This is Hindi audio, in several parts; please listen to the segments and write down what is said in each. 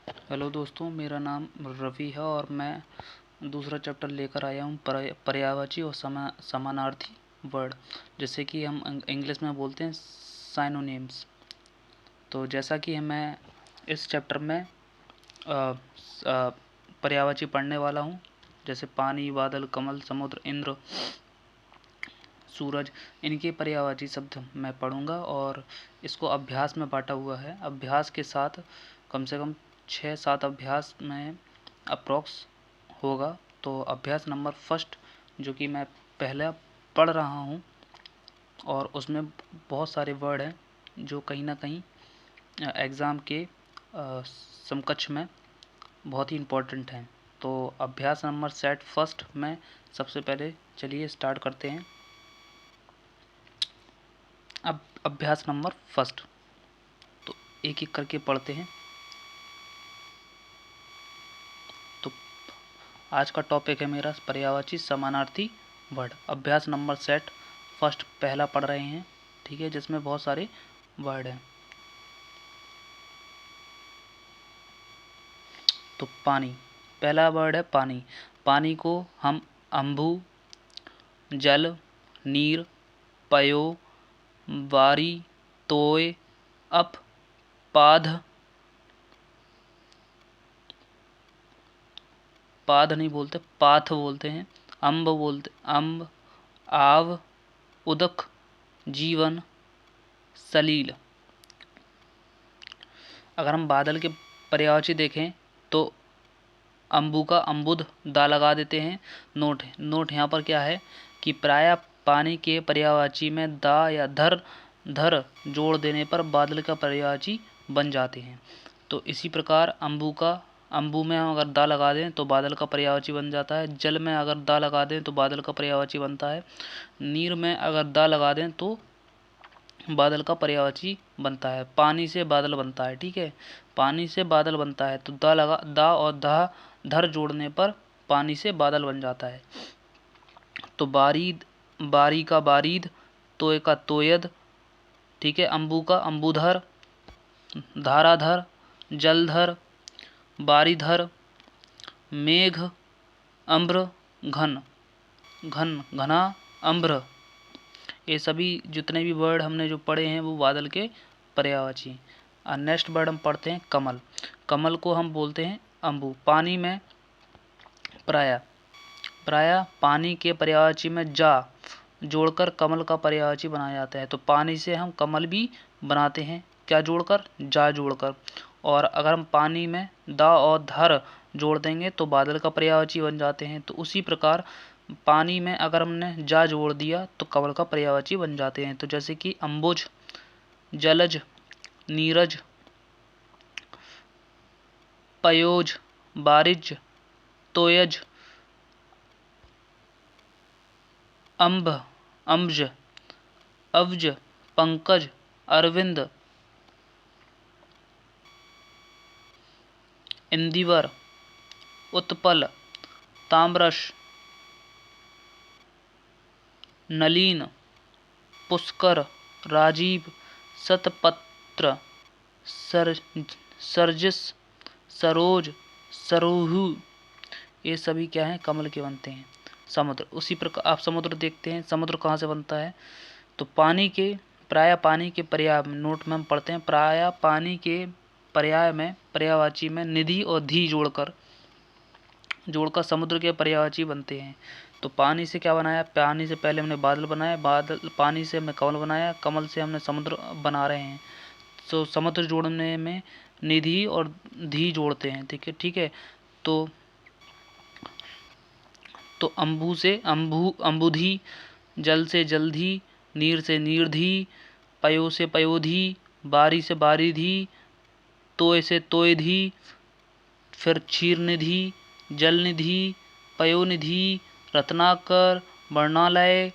हेलो दोस्तों, मेरा नाम रवि है और मैं दूसरा चैप्टर लेकर आया हूँ पर्यायवाची और समानार्थी वर्ड, जैसे कि हम इंग्लिश में बोलते हैं साइनोनिम्स। तो जैसा कि मैं इस चैप्टर में पर्यायवाची पढ़ने वाला हूँ, जैसे पानी, बादल, कमल, समुद्र, इंद्र, सूरज, इनके पर्यायवाची शब्द मैं पढ़ूंगा और इसको अभ्यास में बांटा हुआ है। अभ्यास के साथ कम से कम 6-7 अभ्यास में अप्रॉक्स होगा। तो अभ्यास नंबर फर्स्ट जो कि मैं पहला पढ़ रहा हूँ और उसमें बहुत सारे वर्ड हैं जो कहीं ना कहीं एग्ज़ाम के समकक्ष में बहुत ही इम्पोर्टेंट हैं। तो अभ्यास नंबर सेट फर्स्ट में सबसे पहले चलिए स्टार्ट करते हैं। अब अभ्यास नंबर फर्स्ट, तो एक एक करके पढ़ते हैं। तो आज का टॉपिक है मेरा पर्यायवाची समानार्थी वर्ड। अभ्यास नंबर सेट फर्स्ट पहला पढ़ रहे हैं, ठीक है, जिसमें बहुत सारे वर्ड हैं। तो पानी, पहला वर्ड है पानी। पानी को हम अम्बु, जल, नीर, पयो, वारी, तोय, अप, पाध नहीं बोलते, पाथ बोलते हैं। अम्ब बोलते, अम्ब, आव, उदक, जीवन, सलील। अगर हम बादल के पर्यायवाची देखें तो अम्बु का अम्बुद दा लगा देते हैं। नोट यहाँ पर क्या है कि प्रायः पानी के पर्यायवाची में दा या धर जोड़ देने पर बादल का पर्यायवाची बन जाते हैं। तो इसी प्रकार अम्बु में हम अगर दा लगा दें तो बादल का पर्यायवाची बन जाता है। जल में अगर दा लगा दें तो बादल का पर्यायवाची बनता है। नीर में अगर दा लगा दें तो बादल का पर्यायवाची बनता है। पानी से बादल बनता है, ठीक है, पानी से बादल बनता है। तो दा और धर जोड़ने पर पानी से बादल बन जाता है। तो बारीद, बारी का बारीद, तोय का तोयद, ठीक है, अम्बु का अम्बुधर, धाराधर, जलधर, बारीधर, मेघ, अम्र, घन, घना, अम्र। ये सभी जितने भी वर्ड हमने जो पढ़े हैं वो बादल के पर्यायवाची। नेक्स्ट वर्ड हम पढ़ते हैं कमल। कमल को हम बोलते हैं अम्बु। पानी में प्रायः पानी के पर्यायवाची में जा जोड़कर कमल का पर्यायवाची बनाया जाता है। तो पानी से हम कमल भी बनाते हैं, क्या जोड़कर, जा जोड़कर। और अगर हम पानी में दा और धर जोड़ देंगे तो बादल का पर्यायवाची बन जाते हैं। तो उसी प्रकार पानी में अगर हमने जा जोड़ दिया तो कमल का पर्यायवाची बन जाते हैं। तो जैसे कि अम्बुज, जलज, नीरज, पयोज, बारिज, तोयज, अम्ब, अम्ज, अव्ज, पंकज, अरविंद, इंदिवर, उत्पल, ताम्रश, नलीन, पुष्कर, राजीव, शतपत्र, सरजिस, सरोज, सरोहु। ये सभी क्या हैं, कमल के बनते हैं। समुद्र, उसी प्रकार आप समुद्र देखते हैं, समुद्र कहाँ से बनता है, तो प्रायः पानी के पर्याय में, नोट में हम पढ़ते हैं, प्रायः पानी के पर्याय में, पर्यायवाची में निधि और धी जोड़कर समुद्र के पर्यायवाची बनते हैं। तो पानी से क्या बनाया, पानी से पहले हमने बादल बनाया, पानी से हमने कमल बनाया, कमल से हमने समुद्र बना रहे हैं। तो समुद्र जोड़ने में निधि और धी जोड़ते हैं, ठीक है। तो अम्बु से अम्बुधी, जल से जलधी, नीर से नीरधी, पयो से पयोधी, बारी से बारीधी, तोय से तोयधी, फिर क्षीरनिधि, जलनिधि, पयोनिधि, रत्नाकर, वर्णालय,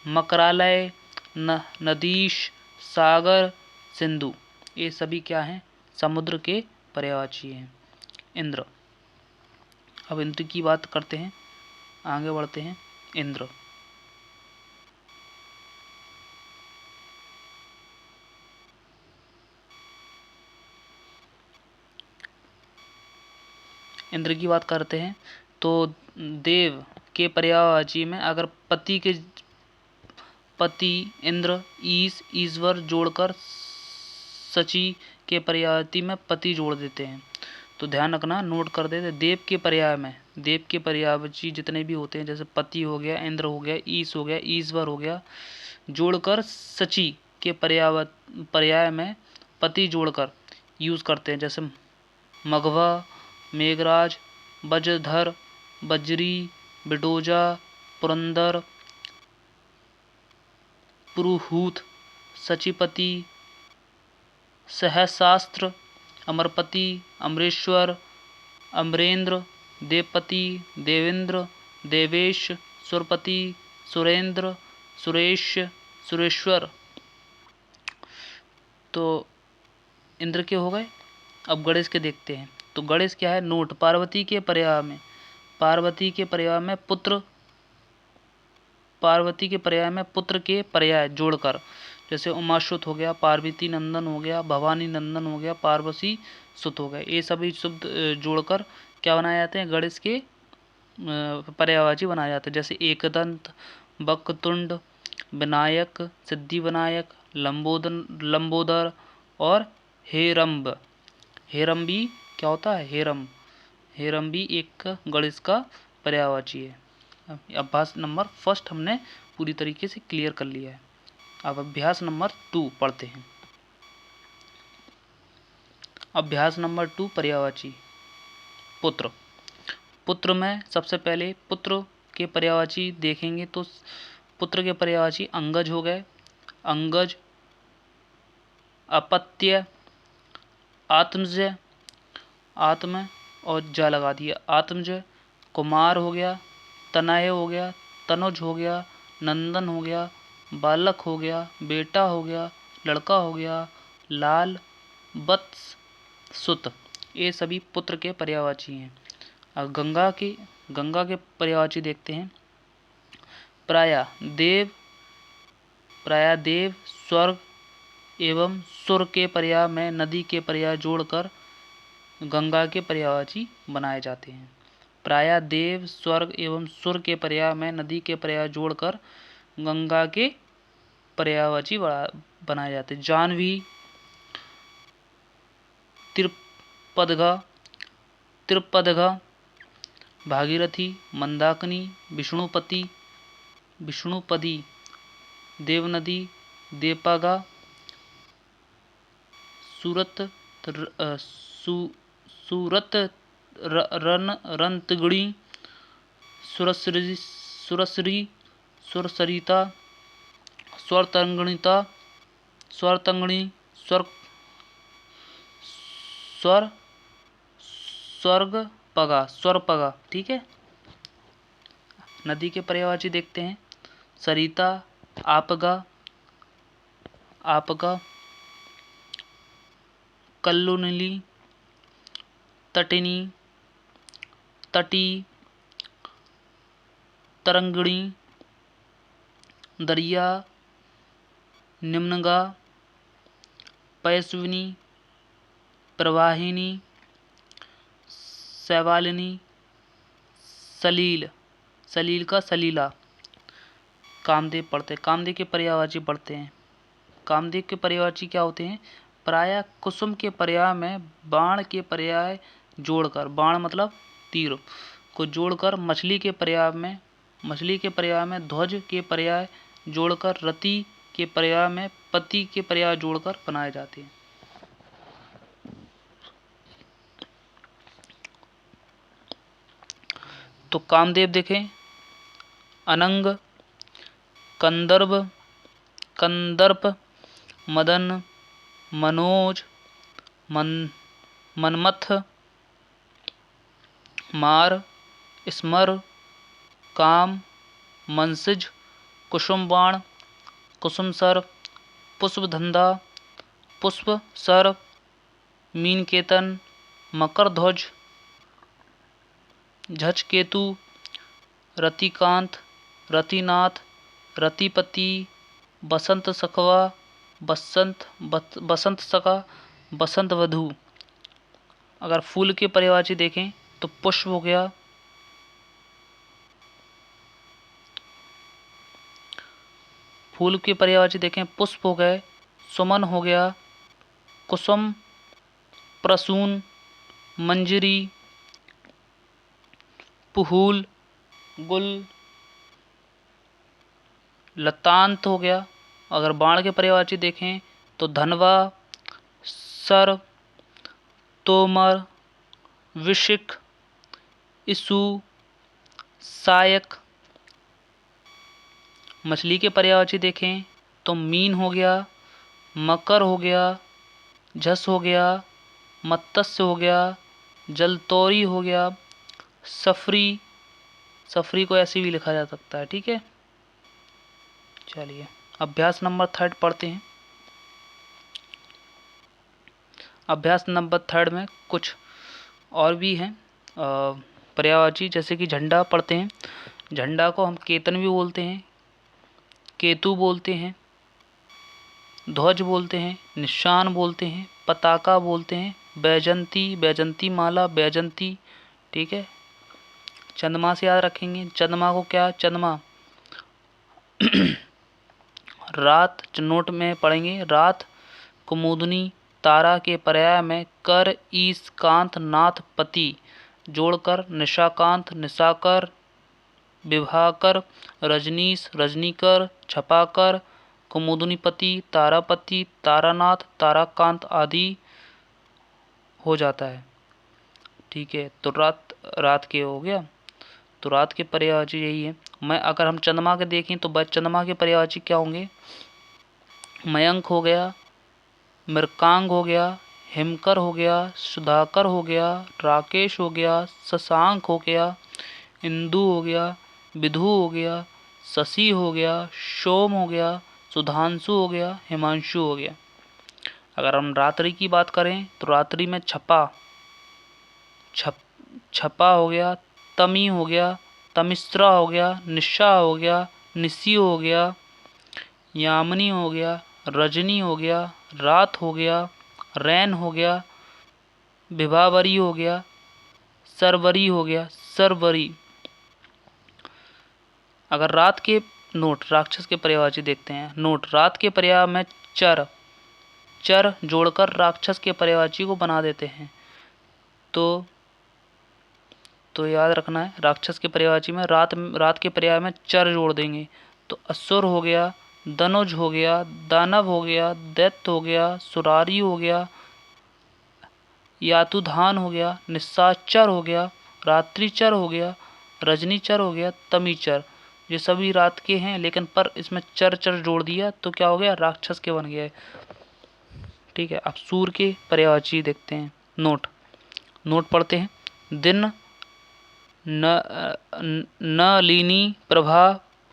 मकरालय, नदीश, सागर, सिंधु। ये सभी क्या हैं, समुद्र के पर्यायवाची हैं। इंद्र, अब इंद्र की बात करते हैं, आगे बढ़ते हैं। इंद्र, इंद्र की बात करते हैं तो देव के पर्यायवाची में अगर पति इंद्र ईश ईश्वर जोड़कर सची के पर्यायवाची में पति जोड़ देते हैं। तो ध्यान रखना, नोट कर देते। देव के पर्याय में, देव के पर्यायवाची जितने भी होते हैं जैसे पति हो गया, इंद्र हो गया, ईश हो गया, ईश्वर हो गया, जोड़कर सची के पर्याय में पति जोड़कर यूज करते हैं। जैसे मघवा, मेघराज, वज्रधर, बजरी, बिडोजा, पुरंदर, पुरुहूत, सचिपति, सहस्रास्त्र, अमरपति, अमरेश्वर, अमरेंद्र, देवपति, देवेंद्र, देवेश, सुरपति, सुरेंद्र, सुरेश, सुरेश्वर। तो इंद्र के हो गए। अब गणेश के देखते हैं। तो गणेश क्या है, नोट। पार्वती के पर्याय में, पार्वती के पर्याय में पुत्र, पार्वती के पर्याय में पुत्र के पर्याय जोड़कर, जैसे उमासुत हो गया, पार्वती नंदन हो गया, भवानी नंदन हो गया, पार्वती सुत हो गए। ये सभी शब्द जोड़कर क्या बनाए जाते हैं, गणेश के पर्यायवाची बनाए जाते हैं। जैसे एकदंत, वक्रतुंड, विनायक, सिद्धि विनायक, लंबोदर और हेरम्ब। हेरम्बी क्या होता है, हेरम्बी एक गणेश का पर्यायवाची है। अभ्यास नंबर फर्स्ट हमने पूरी तरीके से क्लियर कर लिया है। अब अभ्यास नंबर 2 पढ़ते हैं। अभ्यास नंबर 2 पर्यायवाची। पुत्र। पुत्र में सबसे पहले पुत्र के पर्यायवाची देखेंगे तो पुत्र के पर्यायवाची अंगज हो गए। अंगज, अपत्य, आत्मज, आत्म और जा लगा दिया, आत्मज। कुमार हो गया, तनय हो गया, तनुज हो गया, नंदन हो गया, बालक हो गया, बेटा हो गया, लड़का हो गया, लाल, वत्स, सुत। ये सभी पुत्र के पर्यायवाची हैं। अब गंगा के पर्यायवाची देखते हैं। प्रायः देव, स्वर्ग एवं सुर के पर्याय में नदी के पर्याय जोड़कर गंगा के पर्यायवाची बनाए जाते हैं। प्रायः देव, स्वर्ग एवं सुर के पर्याय में नदी के पर्याय जोड़कर गंगा के पर्यायवाची बनाए जाते हैं। जाह्नवी, त्रिपदघा, भागीरथी, मंदाकिनी, विष्णुपदी, देवनदी, देवपागा, रंतगणी, सुरसरी, सुरसरिता, स्वरतरंगिणी, स्वरपगा। ठीक है। नदी के पर्यायवाची देखते हैं। सरिता, आपगा, कल्लुनीली, तटिनी, तटी, तरंगिणी, दरिया, निम्नगा, पैस्विनी, प्रवाहिनी, शैवालिनी, सलील का सलीला। कामदेव पढ़ते हैं। कामदेव के पर्यायवाची पढ़ते हैं। कामदेव के पर्यायवाची क्या होते हैं, प्रायः कुसुम के पर्याय में बाण के पर्याय जोड़कर, बाण मतलब तीर को जोड़कर, मछली के पर्याय में ध्वज के पर्याय जोड़कर, रति के पर्याय में पति के पर्याय जोड़कर बनाए जाते हैं। तो कामदेव देखें। अनंग, कंदर्प, मदन, मनोज, मनमथ, मार, स्मर, काम, मनसिज, कुसुमबाण, कुसुमसर, पुष्पधंधा, पुष्पसर, मीनकेतन, मकरध्वज, झचकेतु, रतिकांत, रतिनाथ, रतिपति, बसंत सखवा, बसंत सखा, बसंत वधु। अगर फूल के पर्यायवाची देखें तो पुष्प हो गया। फूल के पर्यायवाची देखें, पुष्प हो गए, सुमन हो गया, कुसुम, प्रसून, मंजरी, पुहूल, गुल, लतांत हो गया। अगर बाण के पर्यायवाची देखें तो धनवा, सर, तोमर, विशिख, इसु, सायक। मछली के पर्यायवाची देखें तो मीन हो गया, मकर हो गया, झस हो गया, मत्स्य हो गया, जलतौरी हो गया, सफरी। सफरी को ऐसे भी लिखा जा सकता है। ठीक है, चलिए अभ्यास नंबर 3 पढ़ते हैं। अभ्यास नंबर 3 में कुछ और भी हैं पर्यायवाची, जैसे कि झंडा पढ़ते हैं। झंडा को हम केतन भी बोलते हैं, केतु बोलते हैं, ध्वज बोलते हैं, निशान बोलते हैं, पताका बोलते हैं, बैजंती, बैजंती माला, बैजंती। ठीक है, चंद्रमा से याद रखेंगे। चंद्रमा को क्या, चंद्रमा रात, नोट में पढ़ेंगे, रात, कुमुदनी, तारा के पर्याय में कर, ईश, कांत, नाथ, पति जोड़कर निशाकांत, निशाकर, विभाकर, रजनीश, रजनीकर, छपाकर, कुमुदनीपति, तारापति, तारानाथ, ताराकांत आदि हो जाता है। ठीक है, तो रात, रात के हो गया। तो रात के पर्यायवाची यही है। मैं अगर हम चंद्रमा के देखें तो चंद्रमा के पर्यायवाची क्या होंगे, मयंक हो गया, मृकांग हो गया, हिमकर हो गया, सुधाकर हो गया, राकेश हो गया, शशांक हो गया, इंदु हो गया, विधु हो गया, शशि हो गया, सोम हो गया, सुधांशु हो गया, हिमांशु हो गया। अगर हम रात्रि की बात करें तो रात्रि में छपा हो गया, तमी हो गया, तमिश्रा हो गया, निशा हो गया, निशी हो गया, यामिनी हो गया, रजनी हो गया, रात हो गया, रैन हो गया, विभावरी हो गया, सरवरी हो गया, सरवरी। अगर रात के नोट राक्षस के पर्यायवाची देखते हैं। नोट, रात के पर्याय में चर, चर जोड़कर राक्षस के पर्यायवाची को बना देते हैं। तो याद रखना है, राक्षस के पर्यायवाची में रात के पर्याय में चर जोड़ देंगे। तो असुर हो गया, दनुज हो गया, दानव हो गया, दैत्य हो गया, सुरारी हो गया, यातुधान हो गया, निशाचर हो गया, रात्रिचर हो गया, रजनीचर हो गया, तमीचर। ये सभी रात के हैं, लेकिन पर इसमें चर चर जोड़ दिया तो क्या हो गया, राक्षस के बन गया है। ठीक है, अब सूर्य के पर्यायवाची देखते हैं। नोट पढ़ते हैं। दिन, नलिनी प्रभा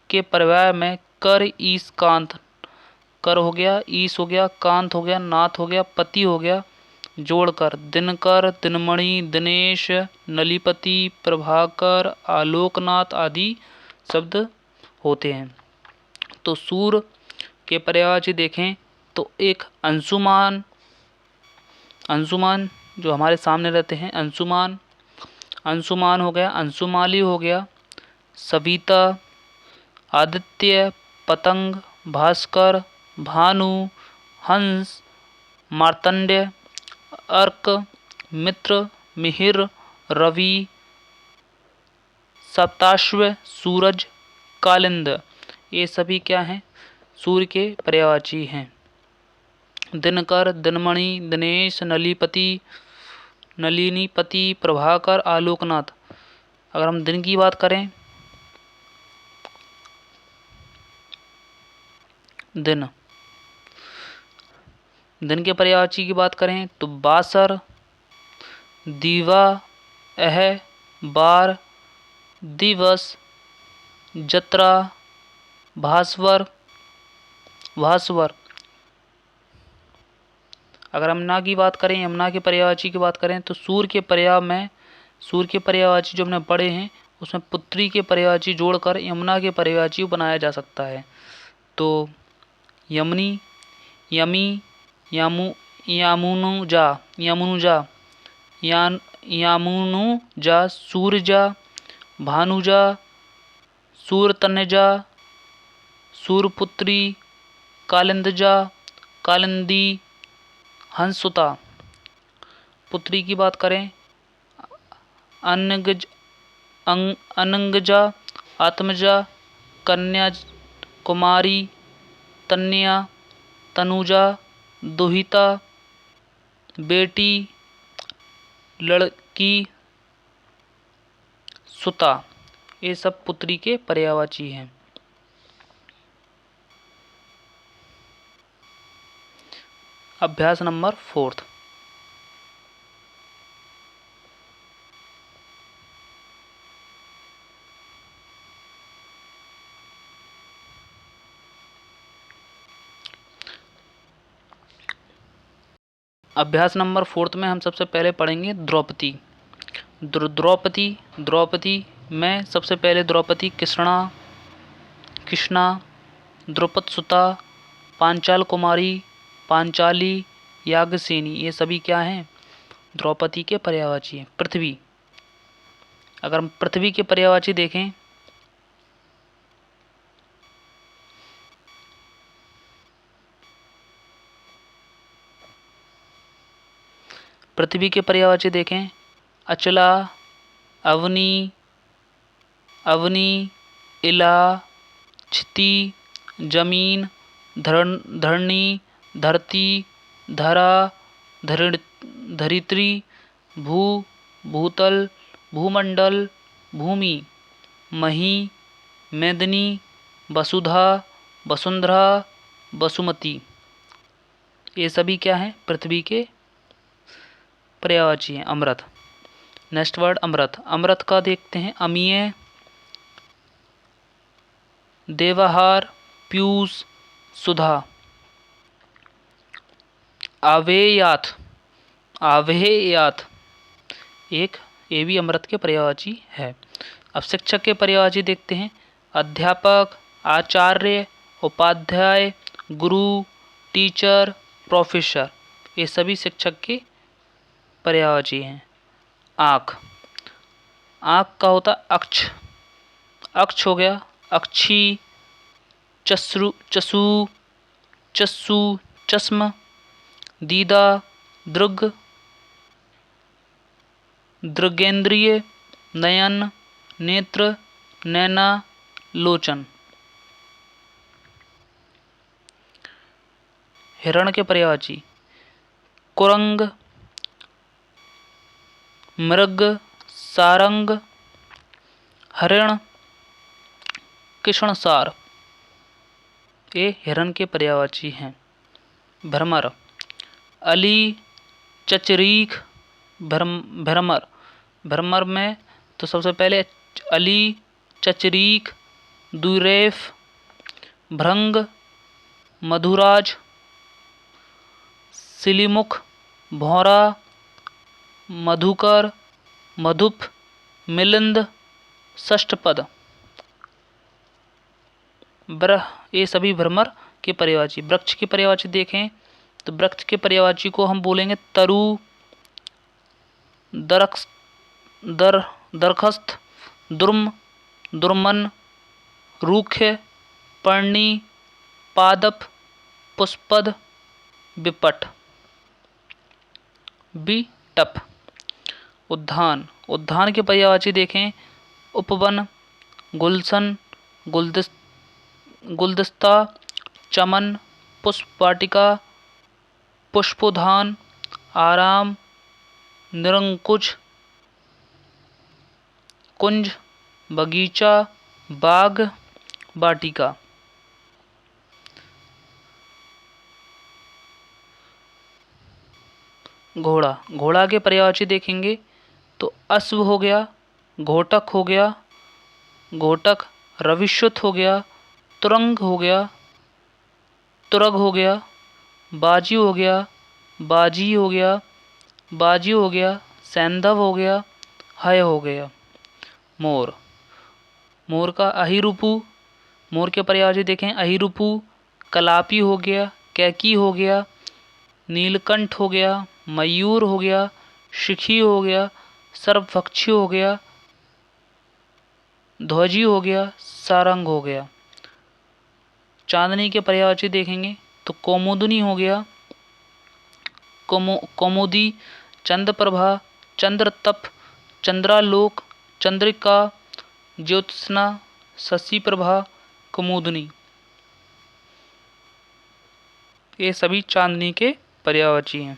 के पर्याय में कर, ईश, कांत। कर हो गया, ईश हो गया, कांत हो गया, नाथ हो गया, पति हो गया, जोड़कर दिनकर, दिनमणि, दिनेश, नलिपति, प्रभाकर, आलोकनाथ आदि शब्द होते हैं। तो सूर्य के पर्यायवाची देखें तो एक अंशुमान, अंशुमान जो हमारे सामने रहते हैं, अंशुमान, अंशुमान हो गया, अंशुमाली हो गया, सविता, आदित्य, पतंग, भास्कर, भानु, हंस, मार्तंड्य, अर्क, मित्र, मिहिर, रवि, सप्ताश्व, सूरज, कालिंद। ये सभी क्या हैं, सूर्य के पर्यायवाची हैं। दिनकर, दिनमणि, दिनेश, नलिपति, नलिनीपति, प्रभाकर, आलोकनाथ। अगर हम दिन की बात करें, दिन के पर्यायवाची की बात करें तो बासर, दीवा, अह, बार, दिवस, जत्रा, भास्वर, भास्वर। अगर यमुना की बात करें, यमुना के पर्यायवाची की बात करें तो सूर्य के पर्यायवाची जो हमने पढ़े हैं उसमें पुत्री के पर्यायवाची जोड़कर यमुना के पर्यायवाची बनाया जा सकता है। तो यमुनी, यमी, यामुनुजा, यान यामुनुजा सूरजा भानुजा सूरतनजा सूरपुत्री कालिंदजा कालिंदी हंसुता। पुत्री की बात करें अनंगज अनंगजा आत्मजा कन्या कुमारी तन्या तनुजा दुहिता बेटी लड़की सुता। ये सब पुत्री के पर्यायवाची हैं। अभ्यास नंबर 4। अभ्यास नंबर 4 में हम सबसे पहले पढ़ेंगे द्रौपदी। द्रौपदी में सबसे पहले द्रौपदी कृष्णा द्रुपद सुता पांचाल कुमारी पांचाली याज्ञसेनी। ये सभी क्या हैं? द्रौपदी के पर्यायवाची हैं। पृथ्वी, अगर हम पृथ्वी के पर्यायवाची देखें अचला अवनी इला क्षिति जमीन धरणी धरती धरा धरित्री भूतल भूमंडल भूमि मही मेदिनी वसुधा वसुंधरा वसुमती। ये सभी क्या हैं? पृथ्वी के पर्यायवाची हैं। अमृत, नेक्स्ट वर्ड अमृत का देखते हैं। अमीय देवहार पीयूष सुधा। आवेयात एक ये भी अमृत के पर्यायवाची है। अब शिक्षक के पर्यायवाची देखते हैं। अध्यापक आचार्य उपाध्याय गुरु टीचर प्रोफेसर। ये सभी शिक्षक के पर्यायवाची हैं। आँख का होता अक्ष हो गया अक्षी चसु चश्म दीदा दृगेंद्रिय नयन नेत्र नैना लोचन। हिरण के पर्यायवाची कुरंग मृग सारंग हरिण कृष्णसार। ये हिरण के पर्यायवाची हैं। भ्रमर अली चचरीख भ्रमर में तो सबसे पहले अली चचरीख दुरेफ भृंग मधुराज सिलीमुख भौरा मधुकर मधुप मिलिंद षष्ठपद। ये सभी भ्रमर के पर्यायवाची। वृक्ष के पर्यायवाची देखें तो वृक्ष के पर्यायवाची को हम बोलेंगे तरु दरखस्त दुर्म दुर्मन रूक्ष पर्णी पादप पुष्पद विपट बिटप। उद्यान के पर्यायवाची देखें उपवन गुलशन गुलदस्ता चमन पुष्पवाटिका पुष्पोद्यान आराम निरंकुश कुंज बगीचा बाग वाटिका। घोड़ा के पर्यायवाची देखेंगे तो अश्व हो गया घोटक हो गया घोटक रविश्रुत हो गया तुरंग हो गया तुरग हो गया बाजी हो गया बाजी हो गया बाजी हो गया सैंधव हो गया हय हो गया। मोर का अहिरूपु मोर के पर्यायवाची देखें अहिरूपु कलापी हो गया कैकी हो गया नीलकंठ हो गया मयूर हो गया शिखी हो गया, सर्वभक्षी हो गया, ध्वजी हो गया, सारंग हो गया। चांदनी के पर्यायवाची देखेंगे तो कौमुदनी हो गया, कौमुदी, चंद्रप्रभा, चंद्रतप, चंद्रालोक, चंद्रिका, ज्योत्सना, शशि प्रभा, कुमुदनी, ये सभी चांदनी के पर्यायवाची हैं।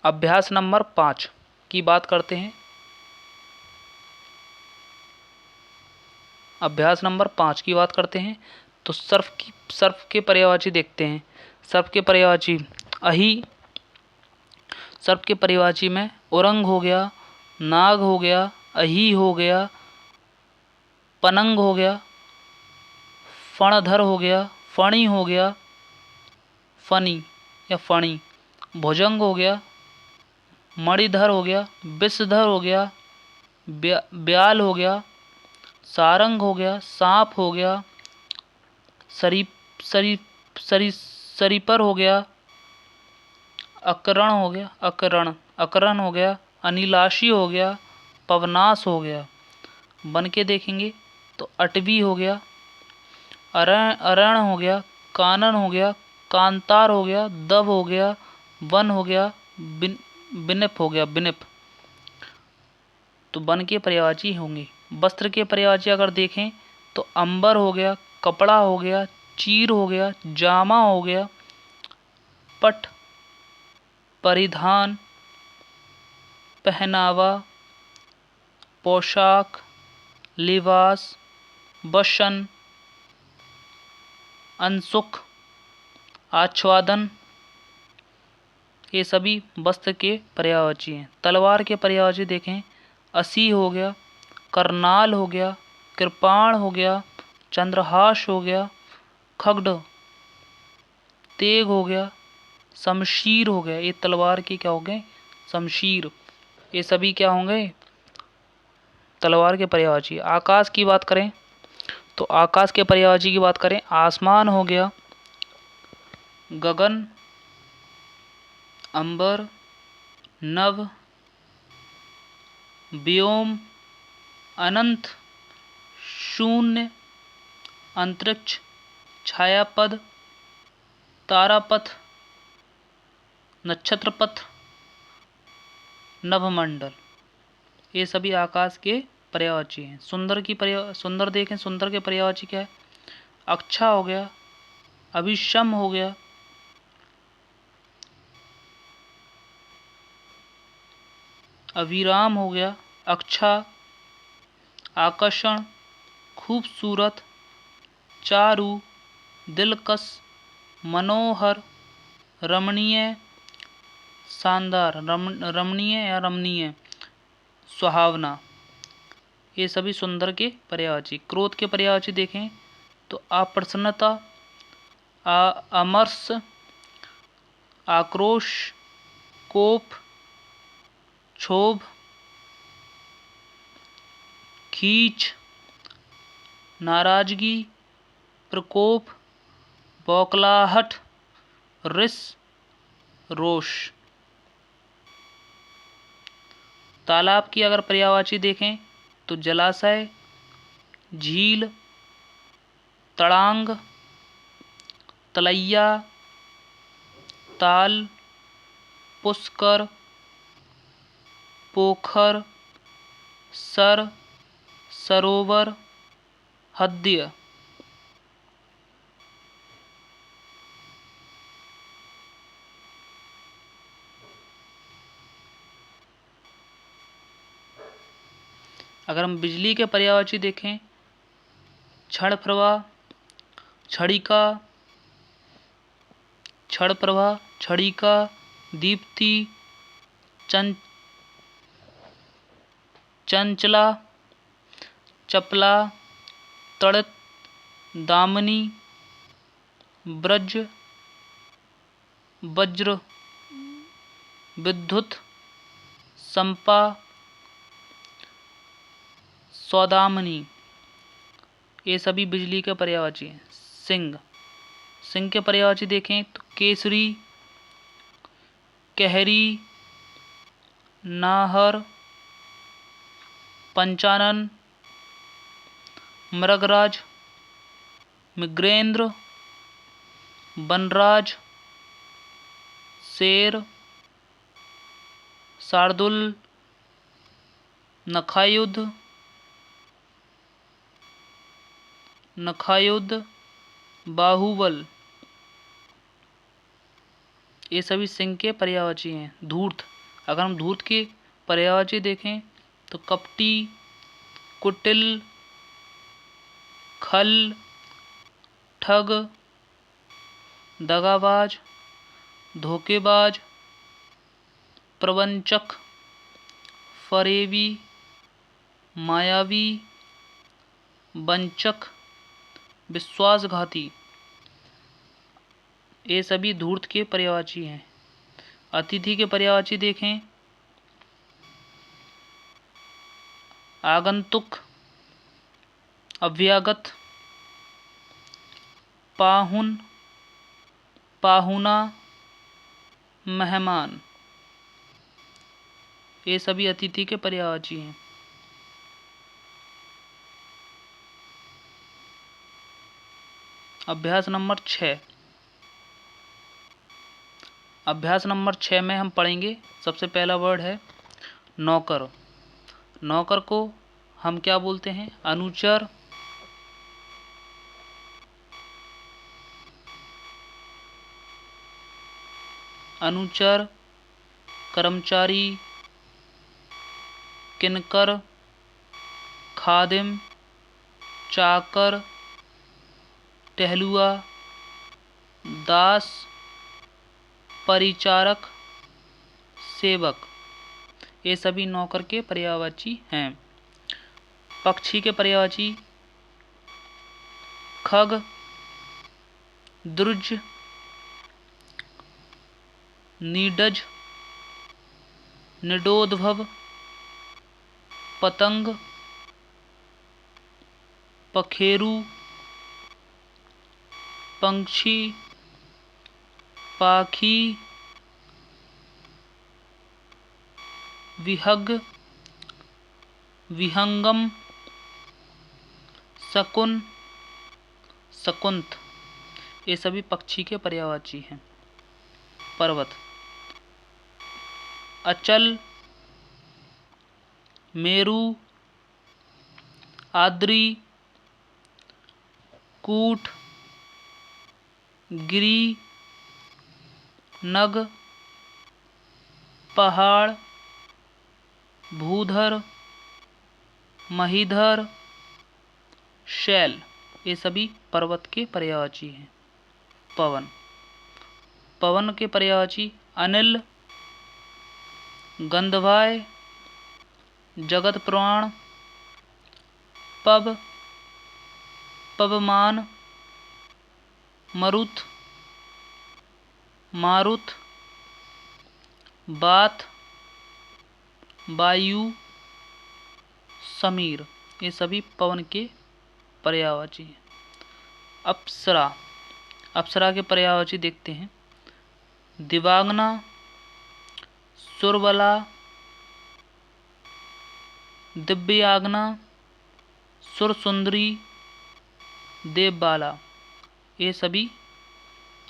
अभ्यास नंबर 5 की बात करते हैं। अभ्यास नंबर 5 की बात करते हैं तो सर्फ के पर्यायवाची देखते हैं। सर्फ के पर्यायवाची अहि, सर्फ के पर्यायवाची में उरंग हो गया, नाग हो गया, अहि हो गया, पनंग हो गया, फणधर हो गया, फणी हो गया, फनी या फणी, भुजंग हो गया, मणिधर हो गया, विषधर हो गया, ब्याल हो गया, सारंग हो गया, सांप हो गया, सरीपर हो गया, अकरण हो गया, अकरण हो गया, अनिलाशी हो गया, पवनाश हो गया। बन के देखेंगे तो अटवी हो गया, अरण हो गया, कानन हो गया, कांतार हो गया, दव हो गया, वन हो गया, बिनिप हो गया, बिनिप। तो वन के पर्यायवाची होंगे। वस्त्र के पर्यायवाची अगर देखें तो अंबर हो गया, कपड़ा हो गया, चीर हो गया, जामा हो गया, पट, परिधान, पहनावा, पोशाक, लिबास, वसन, अंशुक, आच्छादन, ये सभी वस्त्र के पर्यायवाची हैं। तलवार के पर्यायवाची देखें, असी हो गया, करनाल हो गया, कृपाण हो गया, चंद्रहास हो गया, खड्ग, तेग हो गया, शमशीर हो गया। ये तलवार के क्या हो गए? शमशीर। ये सभी क्या होंगे? तलवार के पर्यायवाची। आकाश की बात करें तो आकाश के पर्यायवाची की बात करें, आसमान हो गया, गगन, अंबर, नभ, व्योम, अनंत, शून्य, अंतरिक्ष, छायापद, तारापथ, नक्षत्रपथ, नभमंडल। ये सभी आकाश के पर्यायवाची हैं। सुंदर देखें, सुंदर के पर्यायवाची क्या है? अक्षा हो गया, अभिशम हो गया, अविराम हो गया, अक्षा, आकर्षण, खूबसूरत, चारु, दिलकश, मनोहर, रमणीय, शानदार, रमणीय या रमणीय, सुहावना। ये सभी सुंदर के पर्यायवाची। क्रोध के पर्यायवाची देखें तो अप्रसन्नता, अमर्ष, आक्रोश, कोप, क्षोभ, खींच, नाराजगी, प्रकोप, बौखलाहट, रिस, रोष। तालाब की अगर पर्यायवाची देखें तो जलाशय, झील, तड़ांग, तलैया, ताल, पुष्कर, पोखर, सर, सरोवर, हद्य। अगर हम बिजली के पर्यायवाची देखें, क्षण प्रभा, क्षणिका, क्षण प्रभा, क्षणिका, दीप्ति, चंचला, चपला, तड़ित, दामिनी, ब्रज, वज्र, विद्युत, संपा, सौदामिनी। ये सभी बिजली के पर्यायवाची हैं। सिंह, सिंह के पर्यायवाची देखें तो केसरी, कहरी, नाहर, पंचानन, मृगराज, मृगेंद्र, वनराज, शेर, शार्दुल, नखायुध, बाहुबल, ये सभी सिंह के पर्यायवाची हैं। धूर्त, अगर हम धूर्त के पर्यायवाची देखें तो कपटी, कुटिल, खल, ठग, दगाबाज, धोखेबाज, प्रवंचक, फरेबी, मायावी, वंचक, विश्वासघाती, ये सभी धूर्त के पर्यायवाची हैं। अतिथि के पर्यायवाची देखें, आगंतुक, अव्यागत, पाहुन, पाहुना, मेहमान, ये सभी अतिथि के पर्यायवाची हैं। अभ्यास नंबर 6। अभ्यास नंबर 6 में हम पढ़ेंगे, सबसे पहला वर्ड है नौकर। नौकर को हम क्या बोलते हैं? अनुचर, अनुचर, कर्मचारी, किनकर, खादिम, चाकर, टहलुआ, दास, परिचारक, सेवक, ये सभी नौकर के पर्यायवाची हैं। पक्षी के पर्यायवाची खग, द्रुज, नीडज, निडोद्भव, पतंग, पखेरु, पंक्षी, पाखी, विहग, विहंगम, शकुन, शकुंत, ये सभी पक्षी के पर्यायवाची हैं। पर्वत, अचल, मेरु, आद्री, कूट, गिरी, नग, पहाड़, भूधर, महीधर, शैल, ये सभी पर्वत के पर्यायवाची हैं। पवन, पवन के पर्यायवाची अनिल, गंधवाय, जगत पुराण, पव, पवमान, मरुत, मारुत, बात, वायु, समीर, ये सभी पवन के पर्यायवाची हैं। अप्सरा, अप्सरा के पर्यायवाची देखते हैं। दिवांगना, सुरबला, दिव्यांगना, सुरसुंदरी, देवबाला, ये सभी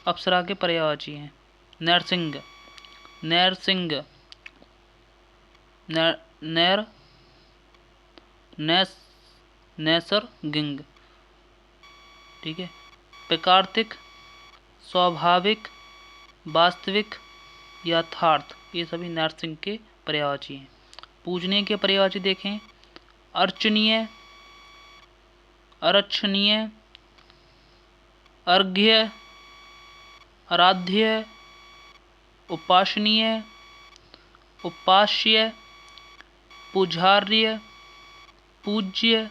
अप्सरा के पर्यायवाची हैं। नरसिंह, नैरसिंह, नैर, नैसर्गिक, ठीक है। प्राकृतिक, स्वाभाविक, वास्तविक, यथार्थ, ये सभी नरसिंह के पर्यायवाची हैं। पूजनीय के पर्यायवाची देखें। अर्चनीय, अरक्षणीय, अर्घ्य, आराध्य, उपासनीय, उपास्य, पूजार्य, पूज्य,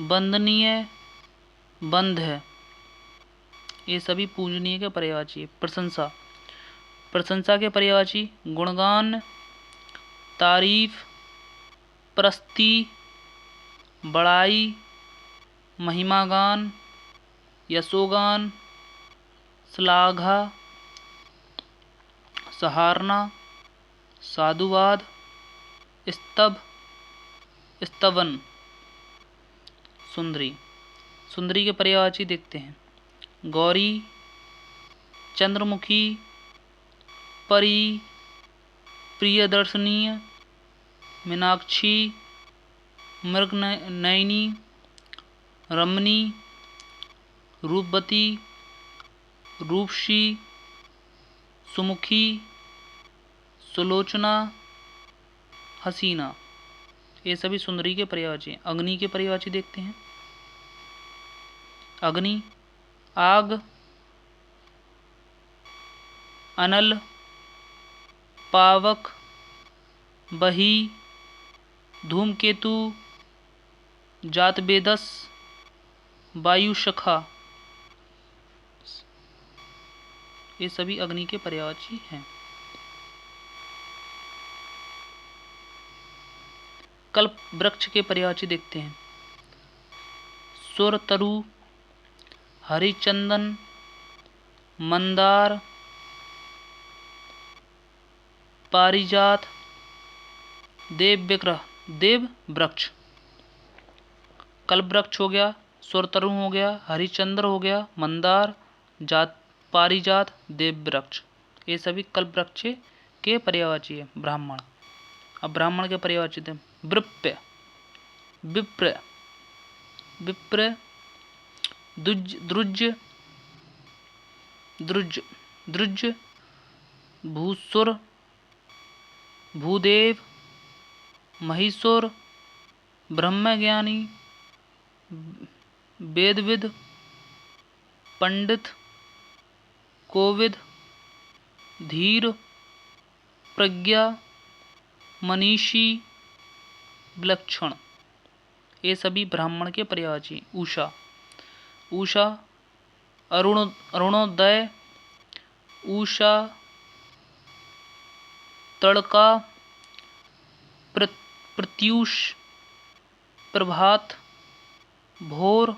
वंदनीय, बंध्य, ये सभी पूजनीय के पर्यायवाची है। प्रशंसा, प्रशंसा के पर्यायवाची गुणगान, तारीफ, प्रस्ति, बड़ाई, महिमागान, यशोगान, श्लाघा, सहारना, साधुवाद, स्तब, स्तवन। सुंदरी। सुंदरी के पर्यायवाची देखते हैं। गौरी, चंद्रमुखी, परी, प्रियदर्शनीय, मीनाक्षी, मृगनयनी, रमणी, रूपवती, रूपसी, सुमुखी, सुलोचना, हसीना। ये सभी सुंदरी के पर्यायवाची हैं। अग्नि के पर्यायवाची देखते हैं। अग्नि, आग, अनल, पावक, बही, धूमकेतु, जातवेदस, वायुशखा। ये सभी अग्नि के पर्यायवाची हैं। कल्प वृक्ष के पर्यायवाची देखते हैं। सुरतरु, हरिचंदन, मंदार, पारिजात, देव विग्रह, देव वृक्ष। कल्प वृक्ष हो गया, सुरतरु हो गया, हरिचंद्र हो गया, मंदार, जात, पारिजात, देव वृक्ष। ये सभी कल्प वृक्ष के पर्यायवाची है। ब्राह्मण। अब ब्राह्मण के पर्यायवाची थे। वृप्य, विप्र, विप्र, द्रुज, द्रुज, द्रुज, भूसुर, भूदेव, महिषुर, ब्रह्मज्ञानी, वेदविद, पंडित, कोविद, धीर, प्रज्ञा, मनीषी, विलक्षण। ये सभी ब्राह्मण के पर्यायवाची। उषा। उषा, अरुणोदय, उषा, तड़का, प्रत्यूष, प्रभात, भोर,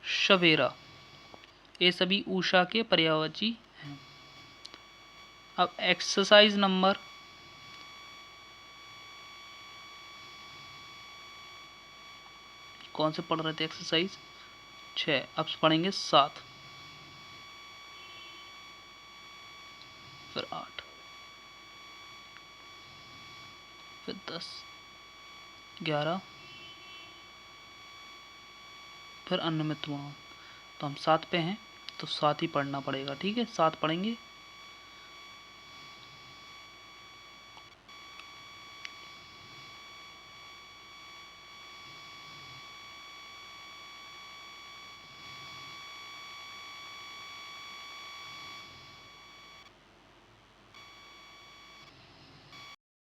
सवेरा। ये सभी उषा के पर्यायवाची हैं। अब एक्सरसाइज नंबर कौन से पढ़ रहे थे? एक्सरसाइज 6। अब पढ़ेंगे 7, फिर 8, फिर 10, 11, फिर अनियमित गुणों। तो हम 7 पे हैं तो 7 ही पढ़ना पड़ेगा। ठीक है, 7 पढ़ेंगे।